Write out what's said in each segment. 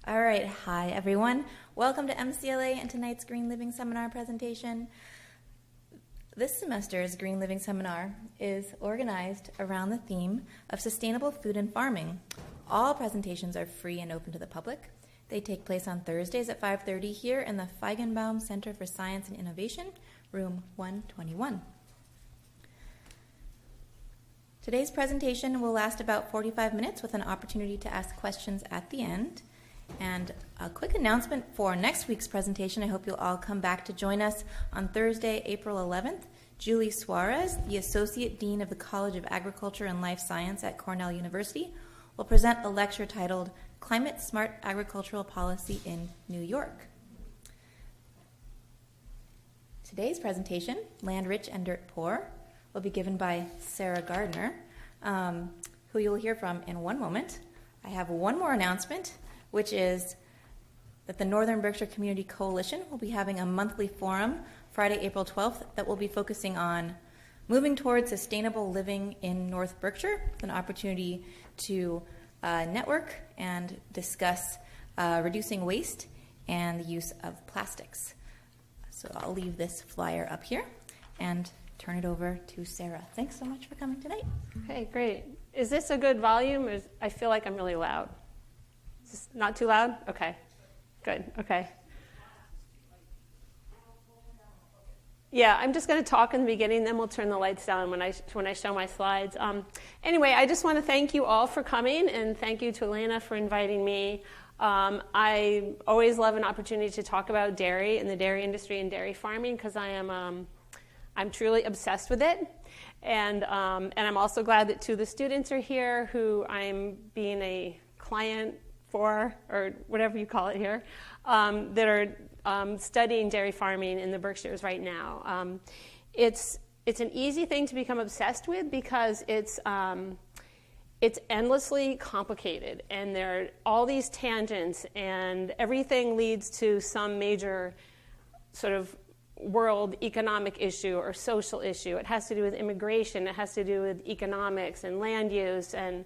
All right, hi everyone. Welcome to MCLA and tonight's Green Living Seminar presentation. This semester's Green Living Seminar is organized around the theme of sustainable food and farming. All presentations are free and open to the public. They take place on Thursdays at 5:30 here in the Feigenbaum Center for Science and Innovation, room 121. Today's presentation will last about 45 minutes with an opportunity to ask questions at the end. And a quick announcement for next week's presentation. I hope you'll all come back to join us on Thursday, April 11th. Julie Suarez, the Associate Dean of the College of Agriculture and Life Science at Cornell University, will present a lecture titled Climate Smart Agricultural Policy in New York. Today's presentation, Land Rich and Dirt Poor, will be given by Sarah Gardner, who you'll hear from in one moment. I have one more announcement, which is that the Northern Berkshire Community Coalition will be having a monthly forum Friday, April 12th, that will be focusing on moving towards sustainable living in North Berkshire, with an opportunity to network and discuss reducing waste and the use of plastics. So I'll leave this flyer up here and turn it over to Sarah. Thanks so much for coming tonight. Okay, great. Is this a good volume? I feel like I'm really loud. Is this not too loud? Okay, good, okay. Yeah, I'm just going to talk in the beginning, then we'll turn the lights down when I show my slides. Anyway, I just want to thank you all for coming, and thank you to Elena for inviting me. I always love an opportunity to talk about dairy and the dairy industry and dairy farming because I'm truly obsessed with it. And I'm also glad that two of the students are here who I'm being a client for, or whatever you call it here, that are studying dairy farming in the Berkshires right now. It's an easy thing to become obsessed with because it's endlessly complicated, and there are all these tangents, and everything leads to some major sort of world economic issue or social issue. It has to do with immigration, it has to do with economics and land use and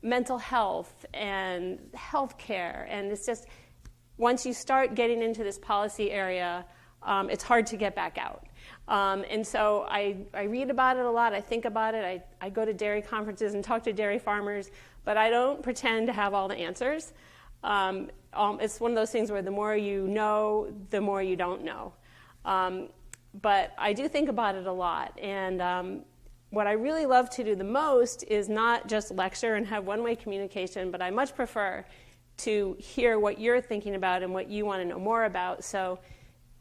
mental health and healthcare, and it's just, once you start getting into this policy area, it's hard to get back out. And so I read about it a lot, I think about it, I go to dairy conferences and talk to dairy farmers, but I don't pretend to have all the answers. It's one of those things where the more you know, the more you don't know. But I do think about it a lot, and what I really love to do the most is not just lecture and have one-way communication, but I much prefer to hear what you're thinking about and what you want to know more about. So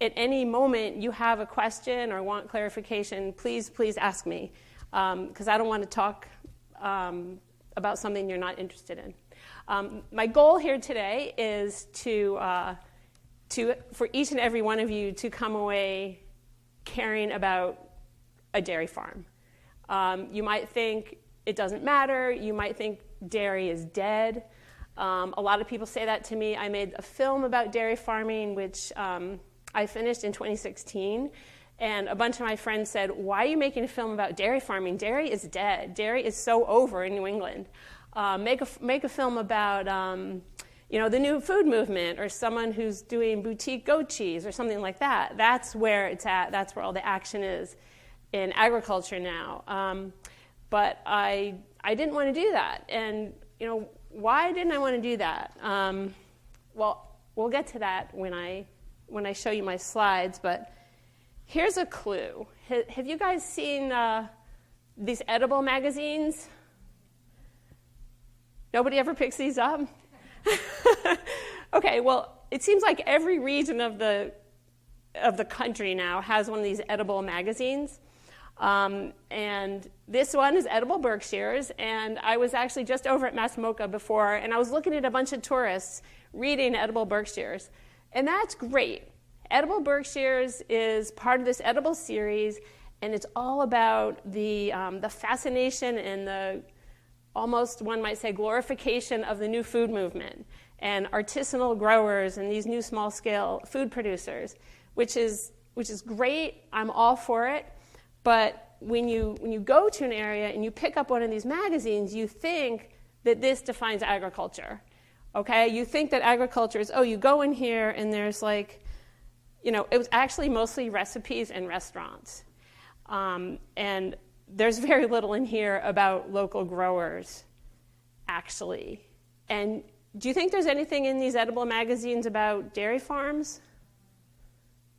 at any moment you have a question or want clarification, please ask me, because I don't want to talk about something you're not interested in. My goal here today is for each and every one of you to come away caring about a dairy farm. You might think it doesn't matter. You might think dairy is dead. A lot of people say that to me. I made a film about dairy farming, which I finished in 2016. And a bunch of my friends said, why are you making a film about dairy farming? Dairy is dead. Dairy is so over in New England. Make a film about the new food movement, or someone who's doing boutique goat cheese or something like that. That's where it's at. That's where all the action is in agriculture now. But I didn't want to do that. And why didn't I want to do that? Well, we'll get to that when I show you my slides. But here's a clue. Have you guys seen these edible magazines? Nobody ever picks these up? Okay, well, it seems like every region of the country now has one of these edible magazines. And this one is Edible Berkshires, and I was actually just over at Massimoka before, and I was looking at a bunch of tourists reading Edible Berkshires, and that's great. Edible Berkshires is part of this edible series, and it's all about the fascination and the, almost one might say, glorification of the new food movement and artisanal growers and these new small-scale food producers, which is great. I'm all for it. But when you go to an area and you pick up one of these magazines, you think that this defines agriculture. Okay, you think that agriculture is, you go in here and there's like, it was actually mostly recipes and restaurants. And there's very little in here about local growers, actually. And do you think there's anything in these edible magazines about dairy farms?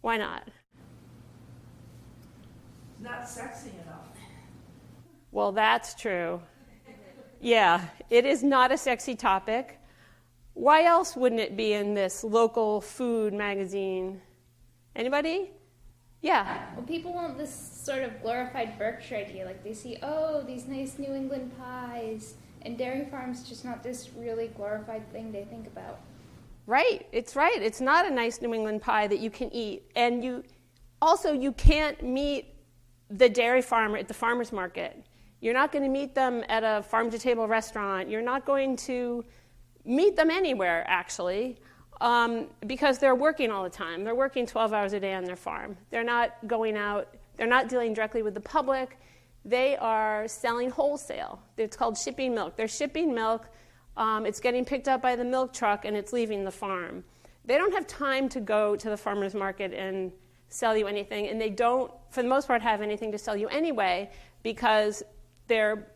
Why not? Not sexy enough. Well, that's true. Yeah, it is not a sexy topic. Why else wouldn't it be in this local food magazine? Anybody? Yeah. Well, people want this sort of glorified Berkshire idea. Like they see, these nice New England pies, and dairy farms just not this really glorified thing they think about. Right. It's right. It's not a nice New England pie that you can eat. And you can't meet the dairy farmer at the farmer's market. You're not going to meet them at a farm-to-table restaurant. You're not going to meet them anywhere, actually, because they're working all the time. They're working 12 hours a day on their farm. They're not going out. They're not dealing directly with the public. They are selling wholesale. It's called shipping milk. They're shipping milk. It's getting picked up by the milk truck, and it's leaving the farm. They don't have time to go to the farmer's market and sell you anything, and they don't, for the most part, have anything to sell you anyway because they're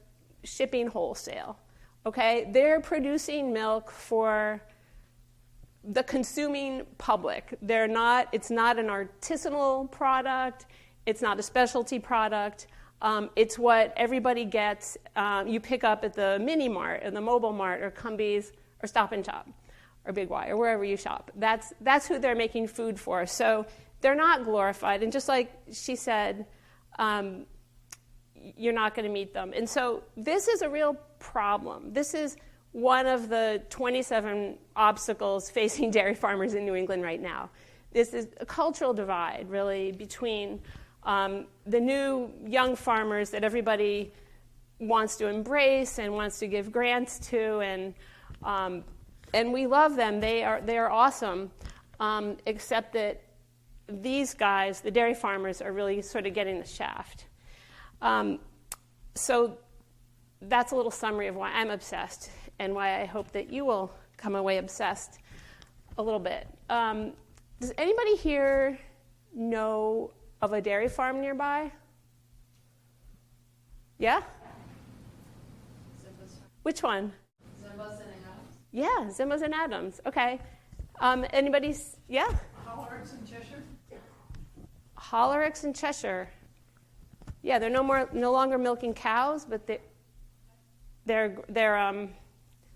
shipping wholesale. Okay? They're producing milk for the consuming public. It's not an artisanal product. It's not a specialty product. It's what everybody gets. You pick up at the Mini Mart or the Mobile Mart or Cumbies or Stop and Shop or Big Y or wherever you shop. That's who they're making food for. So they're not glorified. And just like she said, you're not going to meet them. And so this is a real problem. This is one of the 27 obstacles facing dairy farmers in New England right now. This is a cultural divide, really, between the new young farmers that everybody wants to embrace and wants to give grants to, and we love them. They are awesome, except that these guys, the dairy farmers, are really sort of getting the shaft. So that's a little summary of why I'm obsessed and why I hope that you will come away obsessed a little bit. Does anybody here know of a dairy farm nearby? Yeah? Which one? Zimba's and Adams. Yeah, Zimba's and Adams. Okay. Anybody's? Yeah? Hollericks in Cheshire. Hollericks in Cheshire. Yeah, they're no longer milking cows, but they're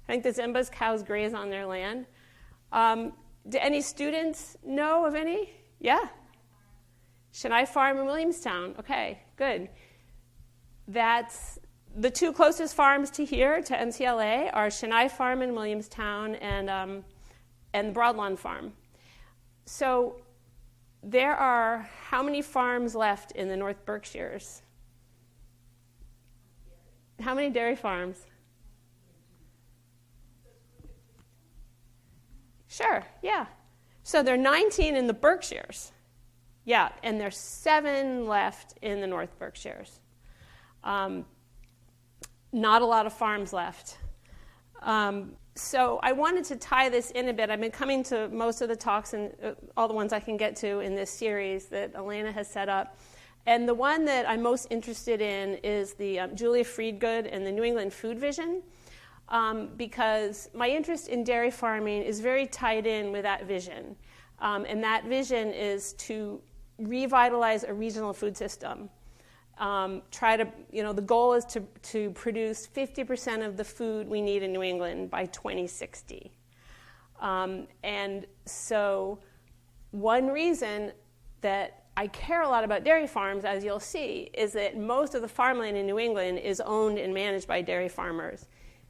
I think the Zimba's cows graze on their land. Do any students know of any? Yeah? Chennai Farm in Williamstown. Okay, good. That's the two closest farms to here, to MCLA, are Chennai Farm in Williamstown and the Broadlawn Farm. So there are how many farms left in the North Berkshires? How many dairy farms? Sure, yeah. So there are 19 in the Berkshires. Yeah, and there's 7 left in the North Berkshires. Not a lot of farms left. So I wanted to tie this in a bit. I've been coming to most of the talks and all the ones I can get to in this series that Elena has set up. And the one that I'm most interested in is the Julia Friedgood and the New England Food Vision, because my interest in dairy farming is very tied in with that vision. And that vision is to revitalize a regional food system. The goal is to produce 50% of the food we need in New England by 2060. And so one reason that I care a lot about dairy farms, as you'll see, is that most of the farmland in New England is owned and managed by dairy farmers.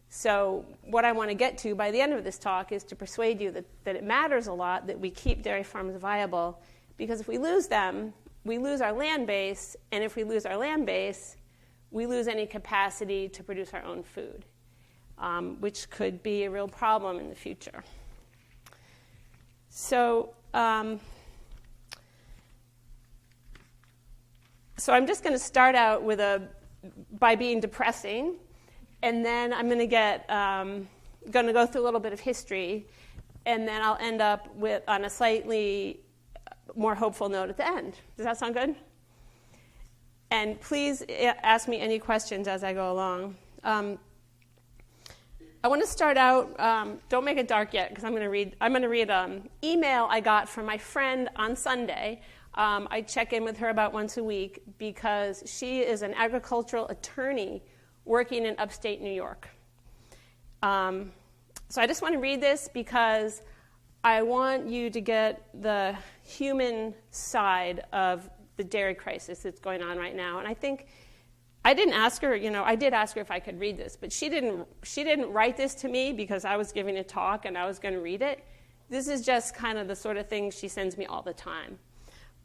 So what I want to get to by the end of this talk is to persuade you that it matters a lot that we keep dairy farms viable, because if we lose them, we lose our land base, and if we lose our land base, we lose any capacity to produce our own food, which could be a real problem in the future. So I'm just going to start out by being depressing, and then I'm going to get going to go through a little bit of history, and then I'll end up on a slightly more hopeful note at the end. Does that sound good? And please ask me any questions as I go along. I want to start out, don't make it dark yet, because I'm going to read email I got from my friend on Sunday. I check in with her about once a week because she is an agricultural attorney working in upstate New York. So I just want to read this because I want you to get the human side of the dairy crisis that's going on right now. And I think I didn't ask her, I did ask her if I could read this, but she didn't write this to me because I was giving a talk and I was going to read it. This is just kind of the sort of thing she sends me all the time.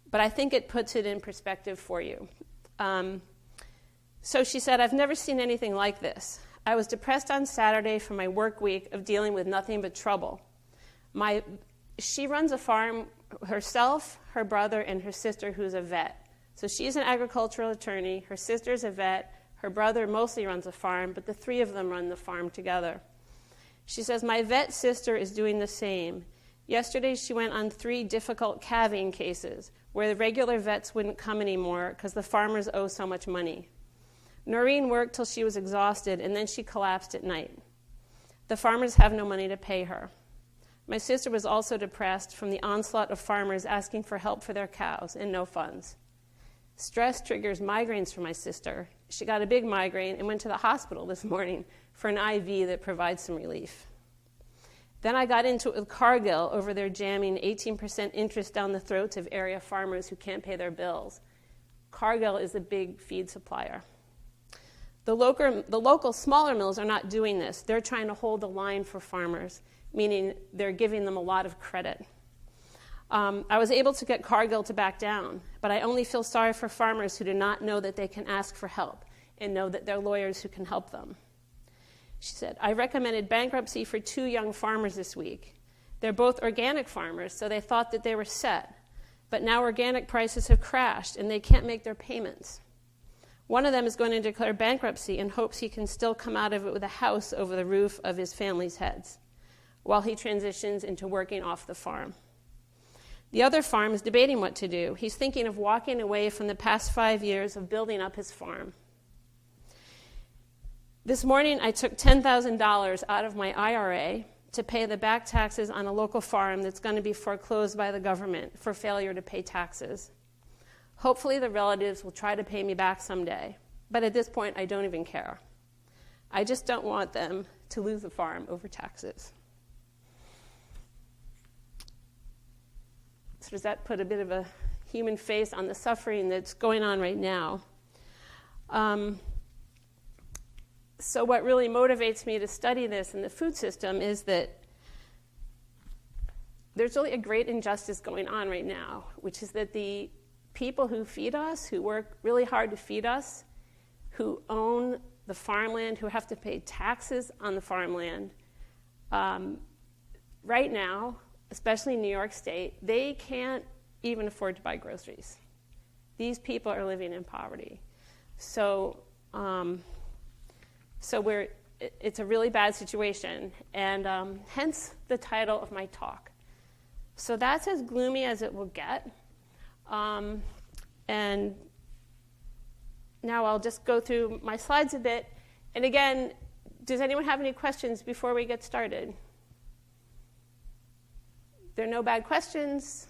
But I think it puts it in perspective for you. So she said, I've never seen anything like this. I was depressed on Saturday from my work week of dealing with nothing but trouble. She runs a farm herself, her brother, and her sister, who's a vet. So she's an agricultural attorney, her sister's a vet, her brother mostly runs a farm, but the three of them run the farm together. She says, my vet sister is doing the same. Yesterday she went on 3 difficult calving cases where the regular vets wouldn't come anymore because the farmers owe so much money. Noreen worked till she was exhausted, and then she collapsed at night. The farmers have no money to pay her. My sister was also depressed from the onslaught of farmers asking for help for their cows and no funds. Stress triggers migraines for my sister. She got a big migraine and went to the hospital this morning for an IV that provides some relief. Then I got into it with Cargill over their jamming 18% interest down the throats of area farmers who can't pay their bills. Cargill is a big feed supplier. The local smaller mills are not doing this. They're trying to hold the line for farmers, meaning they're giving them a lot of credit. I was able to get Cargill to back down, but I only feel sorry for farmers who do not know that they can ask for help and know that there are lawyers who can help them. She said, I recommended bankruptcy for 2 young farmers this week. They're both organic farmers, so they thought that they were set. But now organic prices have crashed, and they can't make their payments. One of them is going to declare bankruptcy and hopes he can still come out of it with a house over the roof of his family's heads while he transitions into working off the farm. The other farm is debating what to do. He's thinking of walking away from the past 5 years of building up his farm. This morning, I took $10,000 out of my IRA to pay the back taxes on a local farm that's going to be foreclosed by the government for failure to pay taxes. Hopefully, the relatives will try to pay me back someday. But at this point, I don't even care. I just don't want them to lose the farm over taxes. So does that put a bit of a human face on the suffering that's going on right now? So what really motivates me to study this in the food system is that there's really a great injustice going on right now, which is that the people who feed us, who work really hard to feed us, who own the farmland, who have to pay taxes on the farmland, right now, especially in New York State, they can't even afford to buy groceries. These people are living in poverty. So it's a really bad situation, and hence the title of my talk. So that's as gloomy as it will get. And now I'll just go through my slides a bit. And again, does anyone have any questions before we get started? There are no bad questions.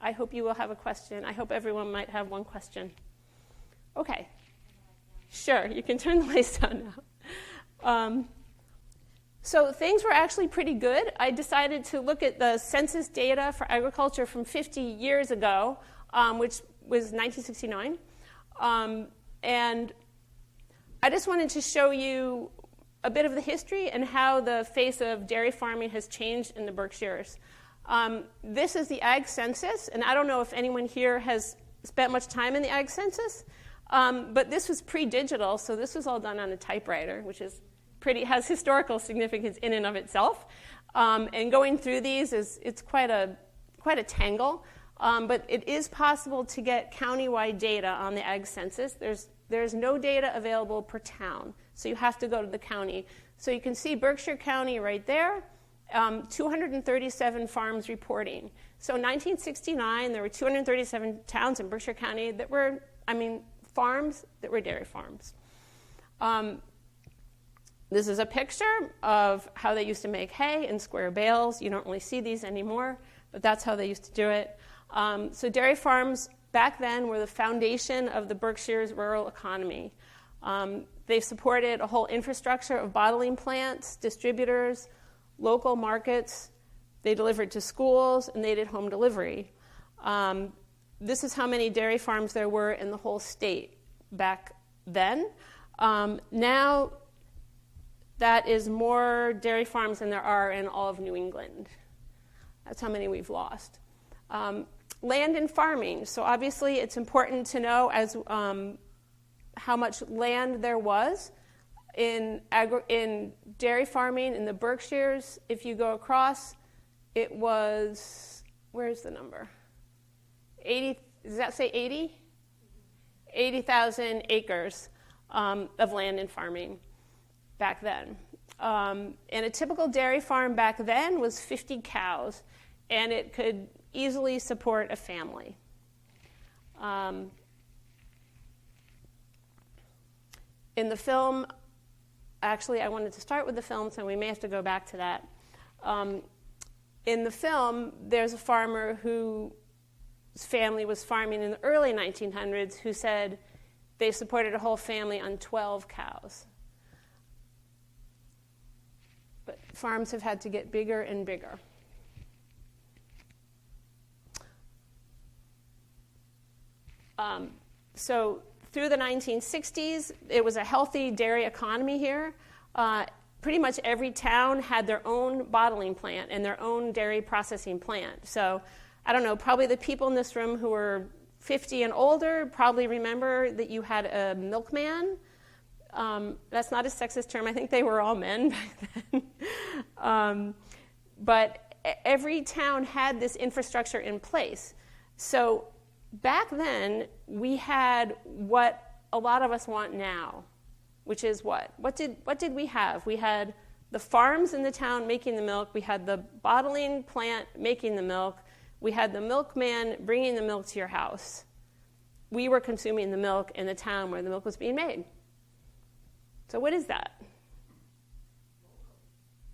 I hope you will have a question. I hope everyone might have one question. Okay. Sure, you can turn the lights on now. So things were actually pretty good. I decided to look at the census data for agriculture from 50 years ago, which was 1969. And I just wanted to show you a bit of the history and how the face of dairy farming has changed in the Berkshires. This is the ag census, and I don't know if anyone here has spent much time in the ag census, but this was pre-digital, so this was all done on a typewriter, which is has historical significance in and of itself. And going through these it's quite a tangle, but it is possible to get county-wide data on the ag census. There's no data available per town, so you have to go to the county. So you can see Berkshire County right there, 237 farms reporting. So in 1969, there were 237 towns in Berkshire County that were, farms that were dairy farms. This is a picture of how they used to make hay in square bales. You don't really see these anymore, but that's how they used to do it. So dairy farms back then were the foundation of the Berkshire's rural economy. They supported a whole infrastructure of bottling plants, distributors, local markets. They delivered to schools, and they did home delivery. This is how many dairy farms there were in the whole state back then. Now, that is more dairy farms than there are in all of New England. That's how many we've lost. Land and farming. So obviously, it's important to know as how much land there was in dairy farming in the Berkshires. If you go across, it was, where's the number? 80, does that say 80? 80,000 acres of land and farming back then. And a typical dairy farm back then was 50 cows, and it could easily support a family. In the film, actually, I wanted to start with the film, so we may have to go back to that. In the film, there's a farmer whose family was farming in the early 1900s who said they supported a whole family on 12 cows. But farms have had to get bigger and bigger. So through the 1960s, it was a healthy dairy economy here. Pretty much every town had their own bottling plant and their own dairy processing plant. So I don't know, probably the people in this room who are 50 and older probably remember that you had a milkman. That's not a sexist term. I think they were all men back then. But every town had this infrastructure in place. So back then, we had what a lot of us want now, which is what? What did we have? We had the farms in the town making the milk. We had the bottling plant making the milk. We had the milkman bringing the milk to your house. We were consuming the milk in the town where the milk was being made. So what is that?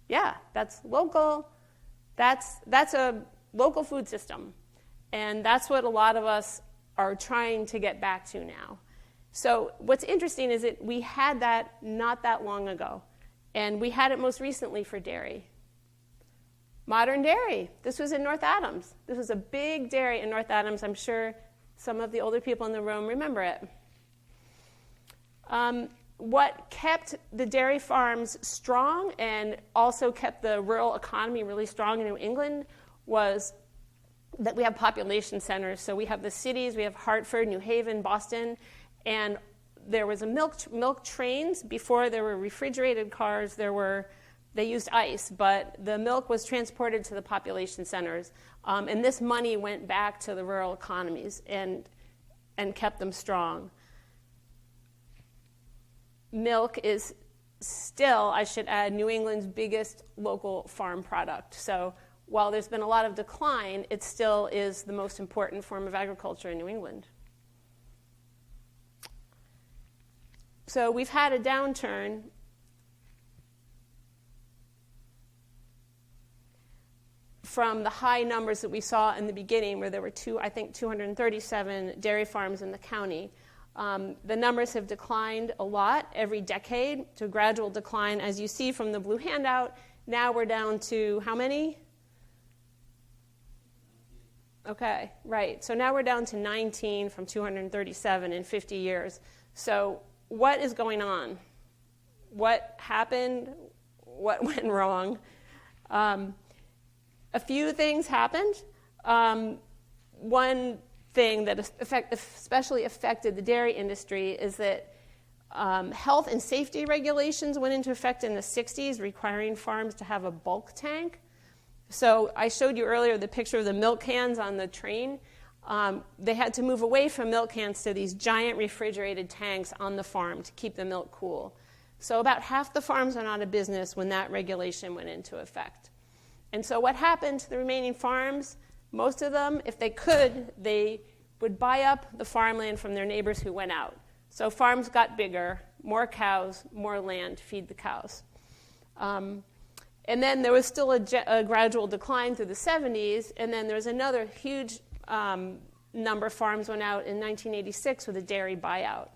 Yeah, that's local. That's a local food system. And that's what a lot of us are trying to get back to now. So what's interesting is that we had that not that long ago. And we had it most recently for dairy. Modern dairy. This was in North Adams. This was a big dairy in North Adams. I'm sure some of the older people in the room remember it. What kept the dairy farms strong and also kept the rural economy really strong in New England was that we have population centers. So we have the cities, we have Hartford, New Haven, Boston, and there was a milk trains. Before there were refrigerated cars, they used ice, but the milk was transported to the population centers. And this money went back to the rural economies and kept them strong. Milk is still, I should add, New England's biggest local farm product. So while there's been a lot of decline, it still is the most important form of agriculture in New England. So we've had a downturn. From the high numbers that we saw in the beginning, where there were 237 dairy farms in the county. The numbers have declined a lot every decade, to a gradual decline. As you see from the blue handout, now we're down to how many? Okay, right. So now we're down to 19 from 237 in 50 years. So what is going on? What happened? What went wrong? A few things happened. One thing that especially affected the dairy industry is that health and safety regulations went into effect in the 60s, requiring farms to have a bulk tank. So I showed you earlier the picture of the milk cans on the train. They had to move away from milk cans to these giant refrigerated tanks on the farm to keep the milk cool. So about half the farms went out of business when that regulation went into effect. And so what happened to the remaining farms? Most of them, if they could, they would buy up the farmland from their neighbors who went out. So farms got bigger, more cows, more land to feed the cows. And then there was still a gradual decline through the 70s, and then there was another huge number of farms went out in 1986 with a dairy buyout.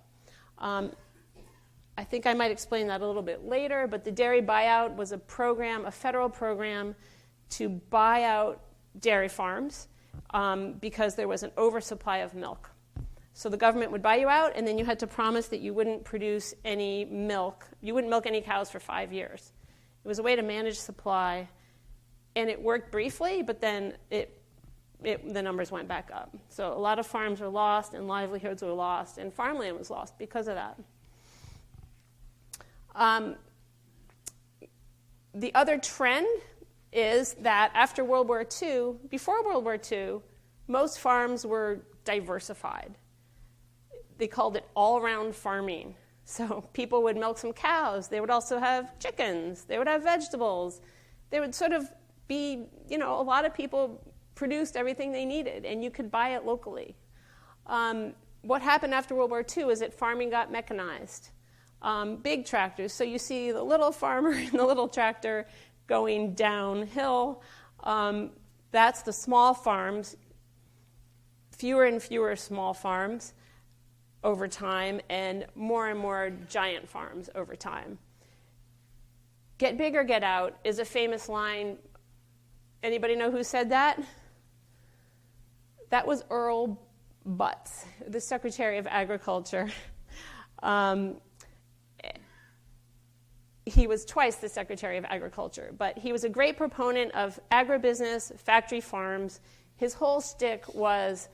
I think I might explain that a little bit later, but the dairy buyout was a program, a federal program, to buy out dairy farms because there was an oversupply of milk. So the government would buy you out, and then you had to promise that you wouldn't produce any milk. You wouldn't milk any cows for 5 years. It was a way to manage supply, and it worked briefly, but then the numbers went back up. So a lot of farms were lost, and livelihoods were lost, and farmland was lost because of that. The other trend is that after World War II, before World War II, most farms were diversified. They called it all-round farming. So people would milk some cows. They would also have chickens. They would have vegetables. They would sort of be, a lot of people produced everything they needed, and you could buy it locally. What happened after World War II is that farming got mechanized. Big tractors. So you see the little farmer and the little tractor going downhill. That's the small farms, fewer and fewer small farms over time, and more giant farms over time. Get big or get out is a famous line. Anybody know who said that? That was Earl Butz, the Secretary of Agriculture. He was twice the Secretary of Agriculture, but he was a great proponent of agribusiness, factory farms. His whole shtick was,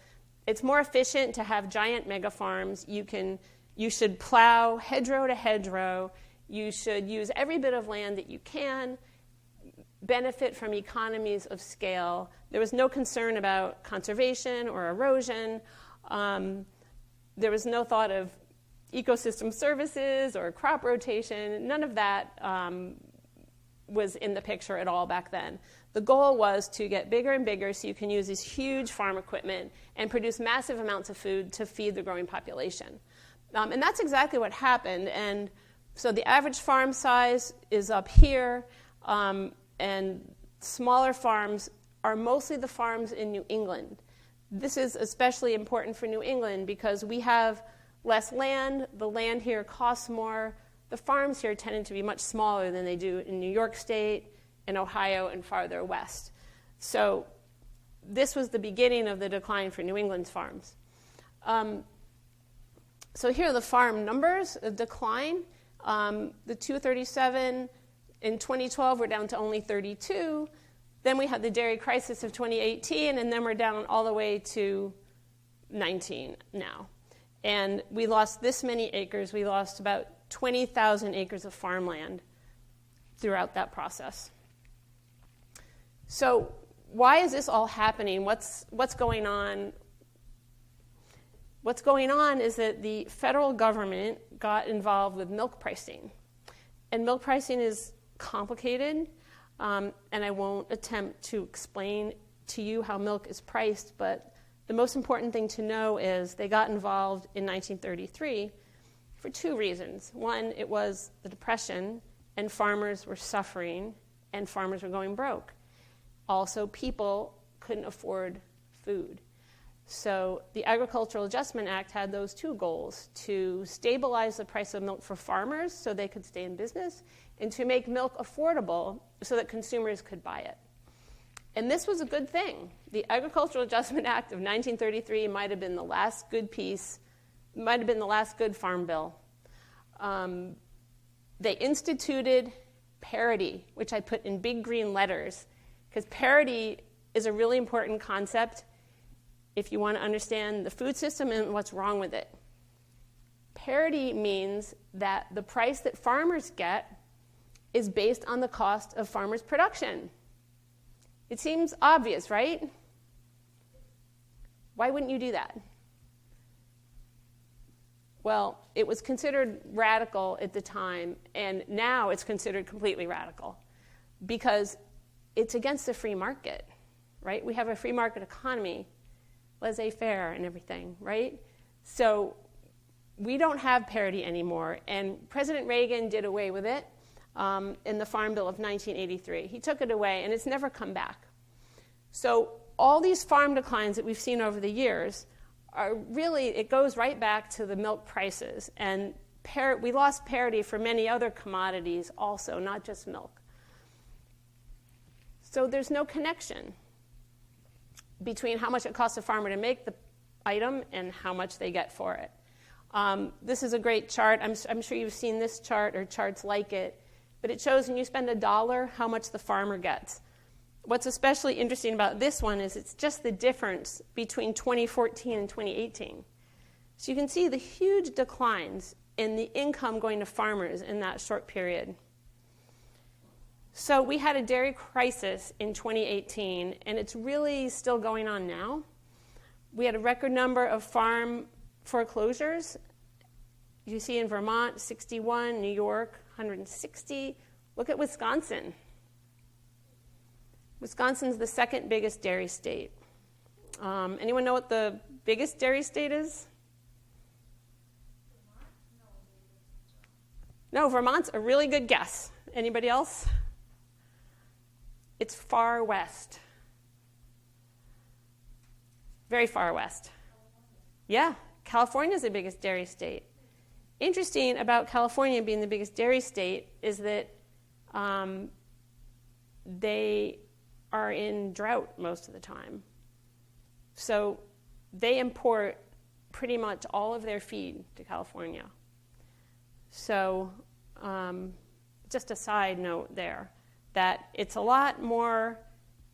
it's more efficient to have giant mega farms. You should plow hedgerow to hedgerow. You should use every bit of land that you can, benefit from economies of scale. There was no concern about conservation or erosion. There was no thought of ecosystem services or crop rotation. None of that was in the picture at all back then. The goal was to get bigger and bigger so you can use this huge farm equipment and produce massive amounts of food to feed the growing population. And that's exactly what happened. And so the average farm size is up here, and smaller farms are mostly the farms in New England. This is especially important for New England because we have less land. The land here costs more. The farms here tended to be much smaller than they do in New York State, in Ohio, and farther west. So this was the beginning of the decline for New England's farms. So here are the farm numbers, a decline. The 237 in 2012, we're down to only 32. Then we had the dairy crisis of 2018, and then we're down all the way to 19 now. And we lost this many acres. We lost about 20,000 acres of farmland throughout that process. So why is this all happening? What's going on? What's going on is that the federal government got involved with milk pricing. And milk pricing is complicated, and I won't attempt to explain to you how milk is priced, but the most important thing to know is they got involved in 1933 for two reasons. One, it was the Depression, and farmers were suffering, and farmers were going broke. Also, people couldn't afford food. So the Agricultural Adjustment Act had those two goals: to stabilize the price of milk for farmers so they could stay in business, and to make milk affordable so that consumers could buy it. And this was a good thing. The Agricultural Adjustment Act of 1933 might have been the last good piece, might have been the last good farm bill. They instituted parity, which I put in big green letters, because parity is a really important concept if you want to understand the food system and what's wrong with it. Parity means that the price that farmers get is based on the cost of farmers' production. It seems obvious, right? Why wouldn't you do that? Well, it was considered radical at the time, and now it's considered completely radical because it's against the free market, right? We have a free market economy, laissez-faire and everything, right? So we don't have parity anymore, and President Reagan did away with it in the Farm Bill of 1983. He took it away, and it's never come back. So all these farm declines that we've seen over the years are really, it goes right back to the milk prices. And we lost parity for many other commodities also, not just milk. So there's no connection between how much it costs a farmer to make the item and how much they get for it. This is a great chart. I'm sure you've seen this chart or charts like it. But it shows when you spend $1, how much the farmer gets. What's especially interesting about this one is it's just the difference between 2014 and 2018. So you can see the huge declines in the income going to farmers in that short period. So we had a dairy crisis in 2018, and it's really still going on now. We had a record number of farm foreclosures. You see in Vermont, 61, New York, 160. Look at Wisconsin. Wisconsin's the second biggest dairy state. Anyone know what the biggest dairy state is? No, Vermont's a really good guess. Anybody else? It's far west. Very far west. Yeah, California's the biggest dairy state. Interesting about California being the biggest dairy state is that they are in drought most of the time. So they import pretty much all of their feed to California. So just a side note there, that it's a lot more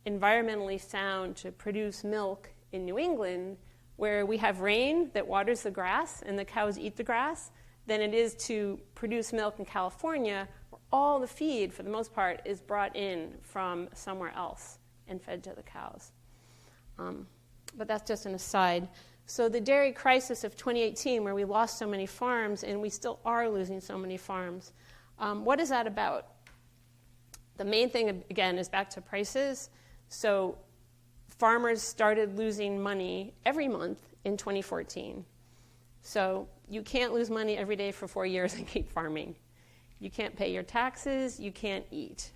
environmentally sound to produce milk in New England, where we have rain that waters the grass and the cows eat the grass, than it is to produce milk in California, where all the feed, for the most part, is brought in from somewhere else and fed to the cows. But that's just an aside. So the dairy crisis of 2018, where we lost so many farms, and we still are losing so many farms, what is that about? The main thing, again, is back to prices. So farmers started losing money every month in 2014. So you can't lose money every day for 4 years and keep farming. You can't pay your taxes. You can't eat.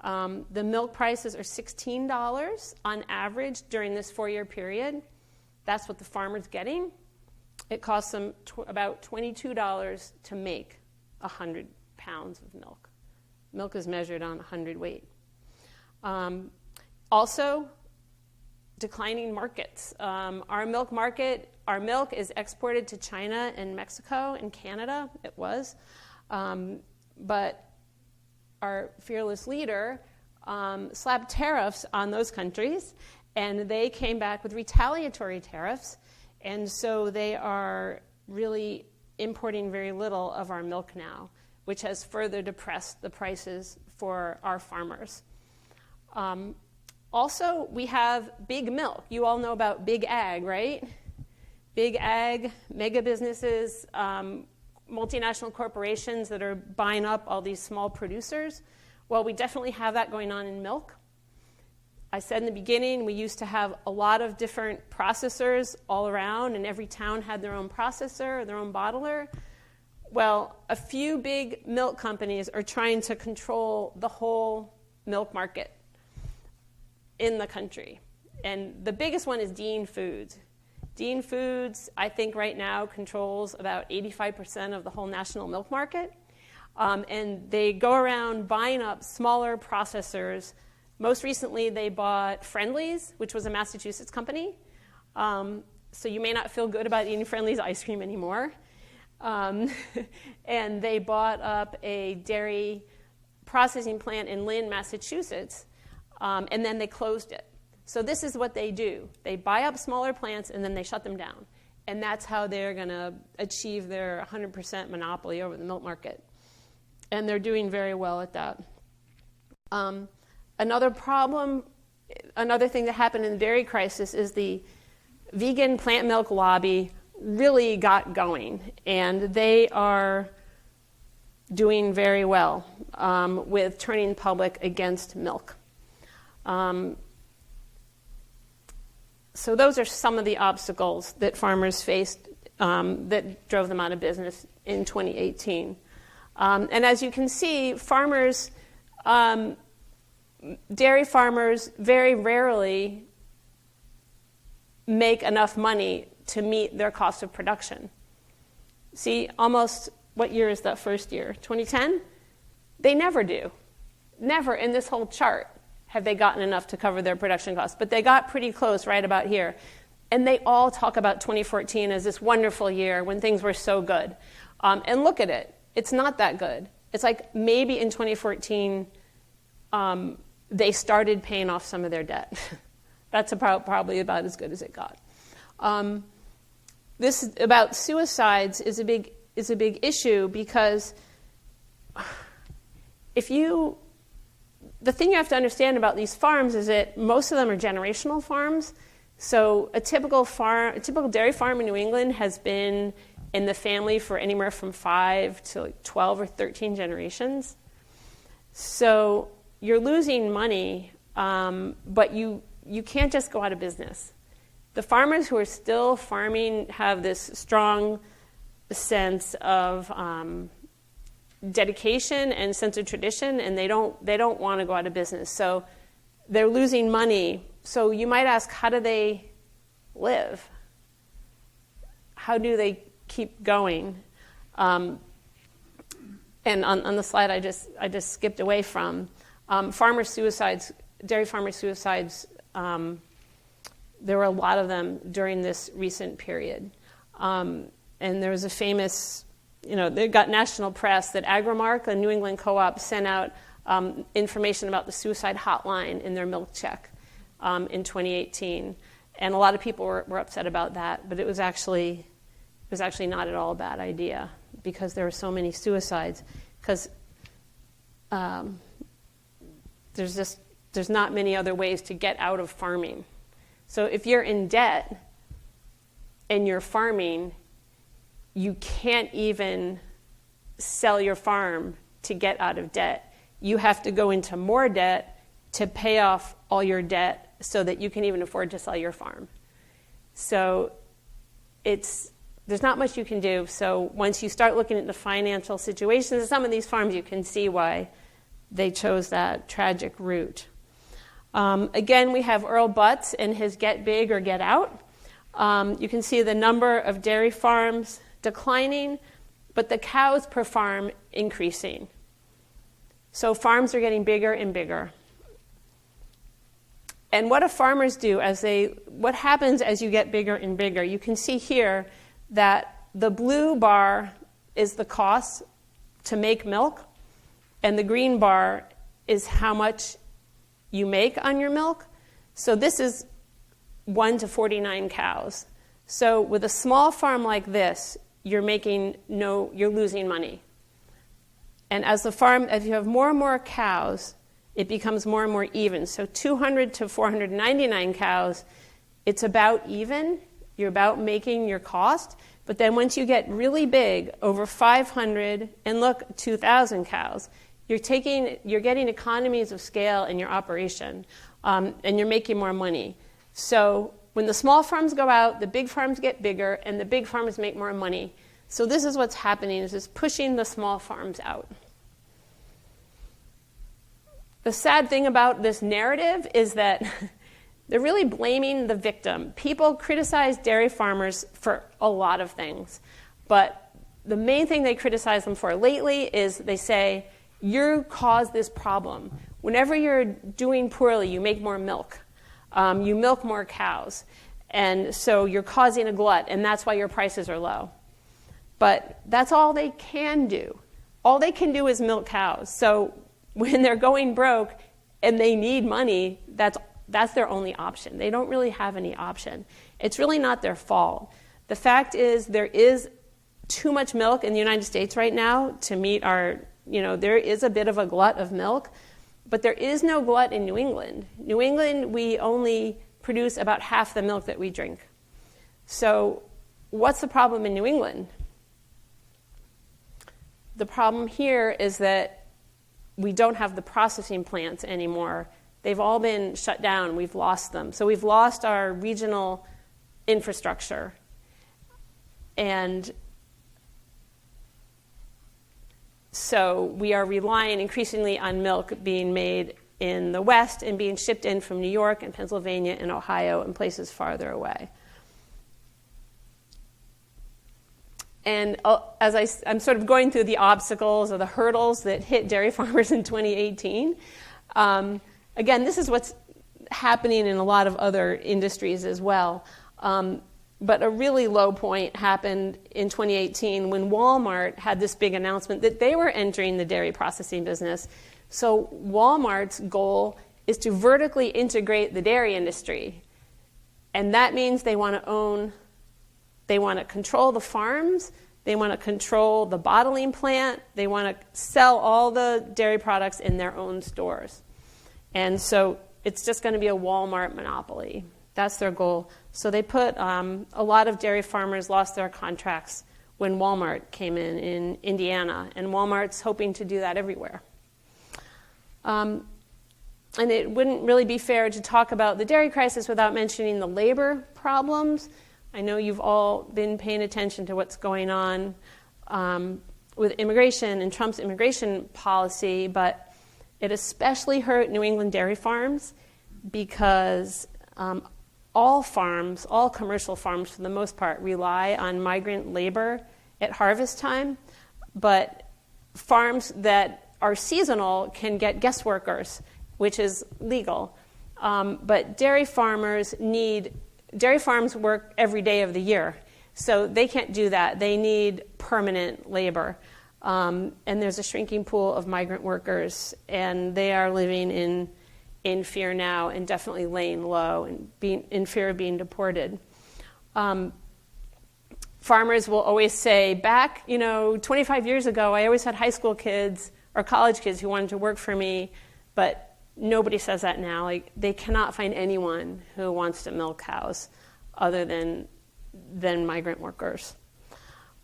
The milk prices are $16 on average during this 4-year period. That's what the farmer's getting. It costs them about $22 to make 100 pounds of milk. Milk is measured on 100 weight. Also, declining markets. Our milk is exported to China and Mexico and Canada. It was. But our fearless leader slapped tariffs on those countries, and they came back with retaliatory tariffs, and so they are really importing very little of our milk now, which has further depressed the prices for our farmers. Also, we have big milk. You all know about big ag, right? Big ag, mega businesses, multinational corporations that are buying up all these small producers. Well, we definitely have that going on in milk. I said in the beginning, we used to have a lot of different processors all around, and every town had their own processor or their own bottler. Well, a few big milk companies are trying to control the whole milk market in the country. And the biggest one is Dean Foods. Dean Foods, I think right now, controls about 85% of the whole national milk market. And they go around buying up smaller processors. Most recently, they bought Friendly's, which was a Massachusetts company. So you may not feel good about eating Friendly's ice cream anymore. And they bought up a dairy processing plant in Lynn, Massachusetts, and then they closed it. So this is what they do. They buy up smaller plants, and then they shut them down. And that's how they're going to achieve their 100% monopoly over the milk market. And they're doing very well at that. Another thing that happened in the dairy crisis is the vegan plant milk lobby really got going, and they are doing very well with turning the public against milk. So those are some of the obstacles that farmers faced that drove them out of business in 2018. And as you can see, farmers, dairy farmers very rarely make enough money to meet their cost of production. See, almost, what year is that first year? 2010? They never do. Never in this whole chart have they gotten enough to cover their production costs. But they got pretty close right about here. And they all talk about 2014 as this wonderful year when things were so good. And look at it. It's not that good. It's like maybe in 2014 they started paying off some of their debt. That's probably about as good as it got. This about suicides is a big issue because the thing you have to understand about these farms is that most of them are generational farms. So a typical dairy farm in New England has been in the family for anywhere from 5 to like 12 or 13 generations. So you're losing money, but you can't just go out of business. The farmers who are still farming have this strong sense of dedication and sense of tradition, and they don't want to go out of business. So they're losing money. So you might ask, how do they live? How do they keep going? And on the slide I just skipped away from, dairy farmer suicides, there were a lot of them during this recent period. And there was a famous, they got national press that Agrimark, a New England co-op, sent out information about the Suicide Hotline in their milk check in 2018. And a lot of people were upset about that, but it was actually not at all a bad idea because there were so many suicides. Because there's not many other ways to get out of farming. So if you're in debt and you're farming, you can't even sell your farm to get out of debt. You have to go into more debt to pay off all your debt so that you can even afford to sell your farm. So there's not much you can do. So once you start looking at the financial situations of some of these farms, you can see why they chose that tragic route. Again, we have Earl Butts and his Get Big or Get Out. You can see the number of dairy farms declining, but the cows per farm increasing. So farms are getting bigger and bigger. And what do farmers do what happens as you get bigger and bigger? You can see here that the blue bar is the cost to make milk, and the green bar is how much you make on your milk. So this is 1 to 49 cows. So with a small farm like this, you're losing money. And as you have more and more cows, it becomes more and more even. So 200 to 499 cows, it's about even. You're about making your cost. But then once you get really big, over 500, and look, 2,000 cows, you're getting economies of scale in your operation, and you're making more money. So when the small farms go out, the big farms get bigger, and the big farms make more money. So this is what's happening, is just pushing the small farms out. The sad thing about this narrative is that they're really blaming the victim. People criticize dairy farmers for a lot of things, but the main thing they criticize them for lately is they say, you caused this problem. Whenever you're doing poorly, you make more milk. You milk more cows. And so you're causing a glut, and that's why your prices are low. But that's all they can do. All they can do is milk cows. So when they're going broke and they need money, that's their only option. They don't really have any option. It's really not their fault. The fact is there is too much milk in the United States right now to meet there is a bit of a glut of milk, but there is no glut in New England. New England, we only produce about half the milk that we drink. So what's the problem in New England? The problem here is that we don't have the processing plants anymore. They've all been shut down. We've lost them. So we've lost our regional infrastructure. And so we are relying increasingly on milk being made in the West and being shipped in from New York and Pennsylvania and Ohio and places farther away. And as I'm sort of going through the obstacles or the hurdles that hit dairy farmers in 2018, again, this is what's happening in a lot of other industries as well. But a really low point happened in 2018 when Walmart had this big announcement that they were entering the dairy processing business. So Walmart's goal is to vertically integrate the dairy industry. And that means they want to control the farms, they want to control the bottling plant, they want to sell all the dairy products in their own stores. And so it's just going to be a Walmart monopoly. That's their goal. So they put a lot of dairy farmers lost their contracts when Walmart came in Indiana, and Walmart's hoping to do that everywhere. And it wouldn't really be fair to talk about the dairy crisis without mentioning the labor problems. I know you've all been paying attention to what's going on with immigration and Trump's immigration policy, but it especially hurt New England dairy farms because all commercial farms for the most part, rely on migrant labor at harvest time, but farms that are seasonal can get guest workers, which is legal. But dairy farms work every day of the year, so they can't do that. They need permanent labor. And there's a shrinking pool of migrant workers, and they are living in fear now and definitely laying low and being in fear of being deported. Farmers will always say, back 25 years ago, I always had high school kids or college kids who wanted to work for me, but nobody says that now. Like, they cannot find anyone who wants to milk cows other than migrant workers.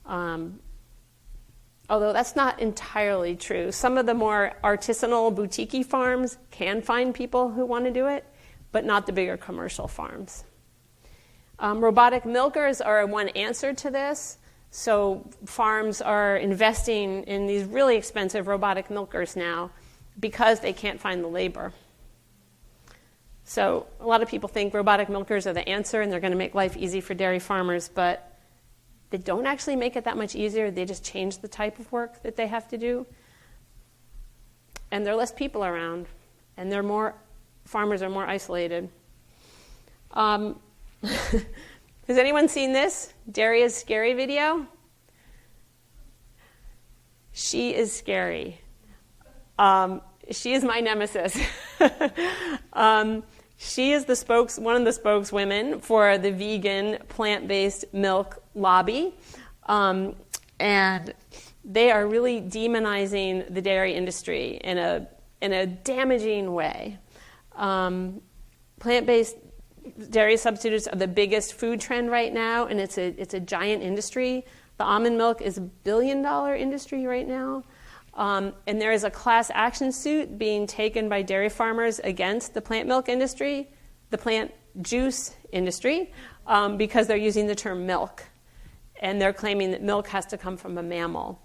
Although that's not entirely true. Some of the more artisanal, boutique-y farms can find people who want to do it, but not the bigger commercial farms. Robotic milkers are one answer to this. So farms are investing in these really expensive robotic milkers now because they can't find the labor. So a lot of people think robotic milkers are the answer and they're going to make life easy for dairy farmers, but they don't actually make it that much easier. They just change the type of work that they have to do. And there are less people around, and farmers are more isolated. Has anyone seen this? Daria's scary video? She is scary. She is my nemesis. She is one of the spokeswomen for the vegan plant-based milk lobby, and they are really demonizing the dairy industry in a damaging way. Plant-based dairy substitutes are the biggest food trend right now, and it's a giant industry. The almond milk is $1 billion industry right now. And there is a class action suit being taken by dairy farmers against the plant milk industry, the plant juice industry, because they're using the term milk. And they're claiming that milk has to come from a mammal.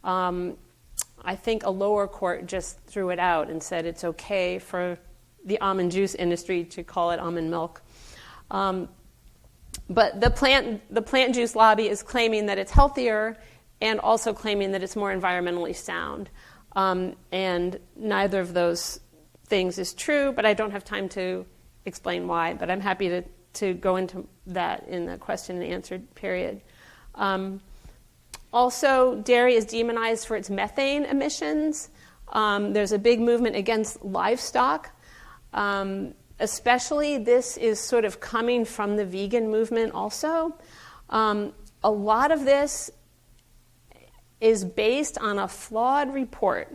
I think a lower court just threw it out and said it's okay for the almond juice industry to call it almond milk. But the plant juice lobby is claiming that it's healthier and also claiming that it's more environmentally sound. And neither of those things is true, but I don't have time to explain why. But I'm happy to go into that in the question and answer period. Also, dairy is demonized for its methane emissions. There's a big movement against livestock. Especially, this is sort of coming from the vegan movement also. A lot of this is based on a flawed report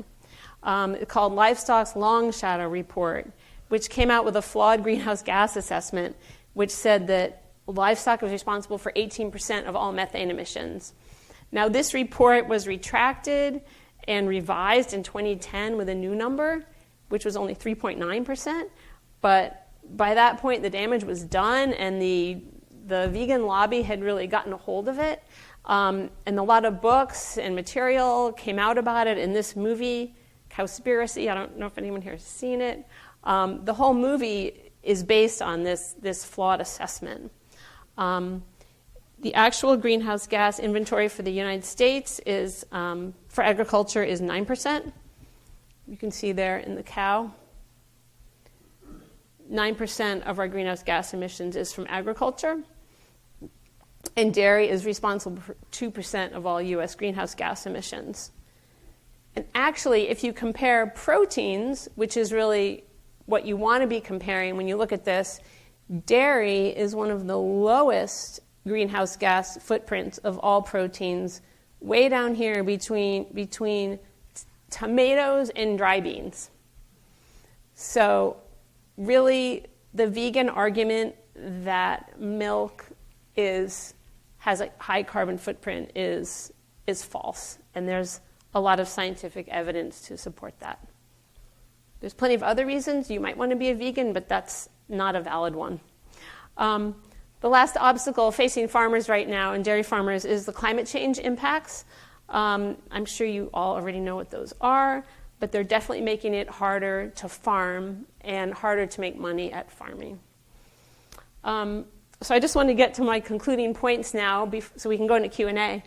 called Livestock's Long Shadow Report, which came out with a flawed greenhouse gas assessment, which said that livestock is responsible for 18% of all methane emissions. Now, this report was retracted and revised in 2010 with a new number, which was only 3.9%. But by that point, the damage was done, and the vegan lobby had really gotten a hold of it. And a lot of books and material came out about it in this movie, Cowspiracy. I don't know if anyone here has seen it. The whole movie is based on this flawed assessment. The actual greenhouse gas inventory for the United States is, for agriculture, is 9%. You can see there in the cow. 9% of our greenhouse gas emissions is from agriculture. And dairy is responsible for 2% of all U.S. greenhouse gas emissions. And actually, if you compare proteins, which is really what you want to be comparing when you look at this, dairy is one of the lowest greenhouse gas footprints of all proteins, way down here between tomatoes and dry beans. So really, the vegan argument that milk has a high carbon footprint is false, and there's a lot of scientific evidence to support that. There's plenty of other reasons you might want to be a vegan, but that's not a valid one. The last obstacle facing farmers right now and dairy farmers is the climate change impacts. I'm sure you all already know what those are, but they're definitely making it harder to farm and harder to make money at farming. So I just want to get to my concluding points now so we can go into Q&A.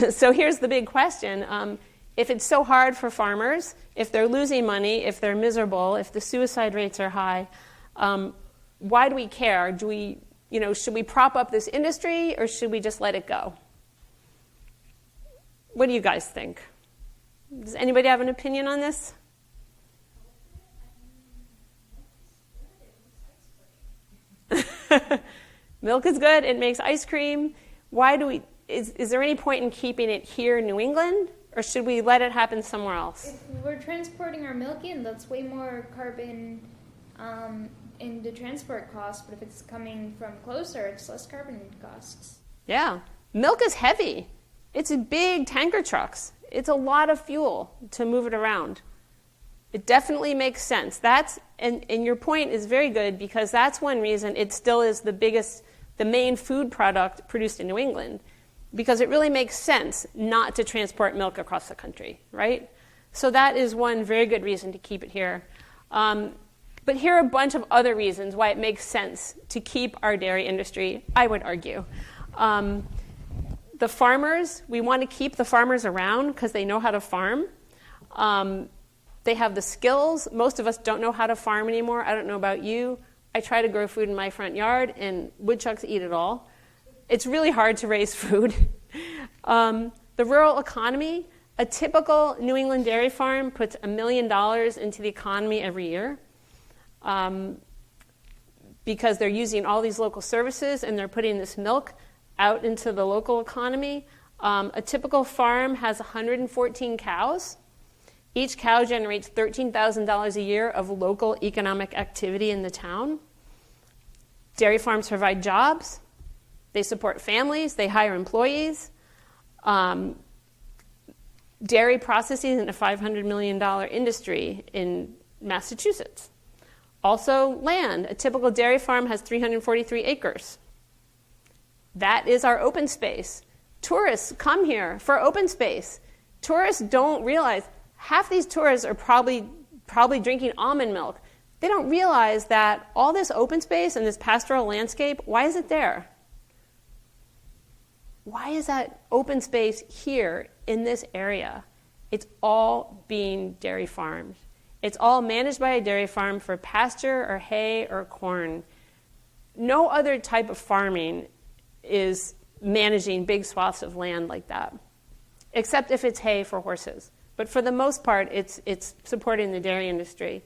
So here's the big question. If it's so hard for farmers, if they're losing money, if they're miserable, if the suicide rates are high, why do we care? Should we prop up this industry, or should we just let it go? What do you guys think? Does anybody have an opinion on this? Milk is good. It makes ice cream. Is there any point in keeping it here in New England, or should we let it happen somewhere else? If we're transporting our milk in, that's way more carbon in the transport cost, but if it's coming from closer, it's less carbon costs. Yeah. Milk is heavy. It's big tanker trucks. It's a lot of fuel to move it around. It definitely makes sense. And your point is very good, because that's one reason it still is the main food product produced in New England, because it really makes sense not to transport milk across the country, right? So that is one very good reason to keep it here. But here are a bunch of other reasons why it makes sense to keep our dairy industry, I would argue. The farmers, we want to keep the farmers around because they know how to farm. They have the skills. Most of us don't know how to farm anymore. I don't know about you. I try to grow food in my front yard, and woodchucks eat it all. It's really hard to raise food. The rural economy, a typical New England dairy farm puts $1 million into the economy every year. Because they're using all these local services and they're putting this milk out into the local economy. A typical farm has 114 cows. Each cow generates $13,000 a year of local economic activity in the town. Dairy farms provide jobs. They support families. They hire employees. Dairy processing is a $500 million industry in Massachusetts. Also, land. A typical dairy farm has 343 acres. That is our open space. Tourists come here for open space. Tourists don't realize, half these tourists are probably drinking almond milk. They don't realize that all this open space and this pastoral landscape, why is it there? Why is that open space here in this area? It's all being dairy farmed. It's all managed by a dairy farm for pasture or hay or corn. No other type of farming is managing big swaths of land like that, except if it's hay for horses. But for the most part, it's supporting the dairy industry.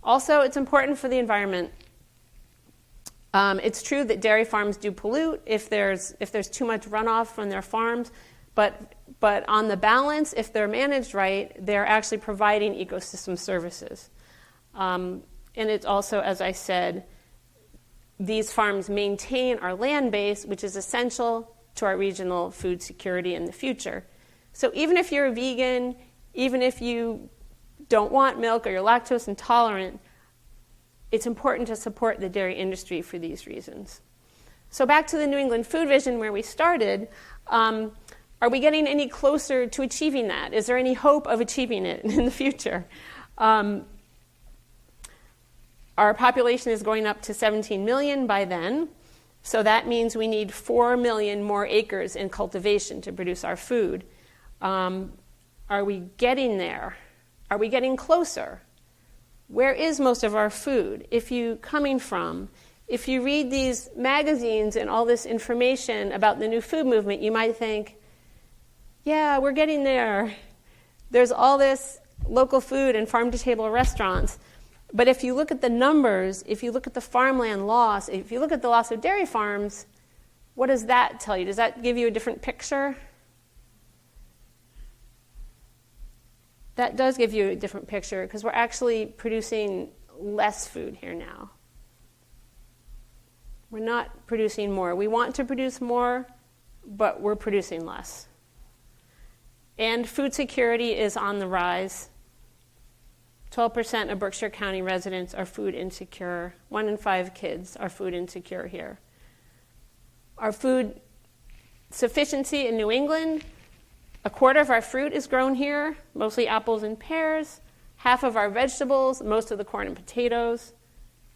Also, it's important for the environment. It's true that dairy farms do pollute if there's too much runoff from their farms, but on the balance, if they're managed right, they're actually providing ecosystem services. And it's also, as I said, these farms maintain our land base, which is essential to our regional food security in the future. So even if you're a vegan, even if you don't want milk or you're lactose intolerant, it's important to support the dairy industry for these reasons. So back to the New England Food Vision where we started, are we getting any closer to achieving that? Is there any hope of achieving it in the future? Our population is going up to 17 million by then, so that means we need 4 million more acres in cultivation to produce our food. Are we getting there? Are we getting closer? Where is most of our food? If you read these magazines and all this information about the new food movement, you might think, yeah, we're getting there. There's all this local food and farm-to-table restaurants. But if you look at the numbers, if you look at the farmland loss, if you look at the loss of dairy farms, what does that tell you? Does that give you a different picture? That does give you a different picture because we're actually producing less food here now. We're not producing more. We want to produce more, but we're producing less. And food security is on the rise. 12% of Berkshire County residents are food insecure. 1 in 5 kids are food insecure here. Our food sufficiency in New England, 1/4 of our fruit is grown here, mostly apples and pears. 1/2 of our vegetables, most of the corn and potatoes.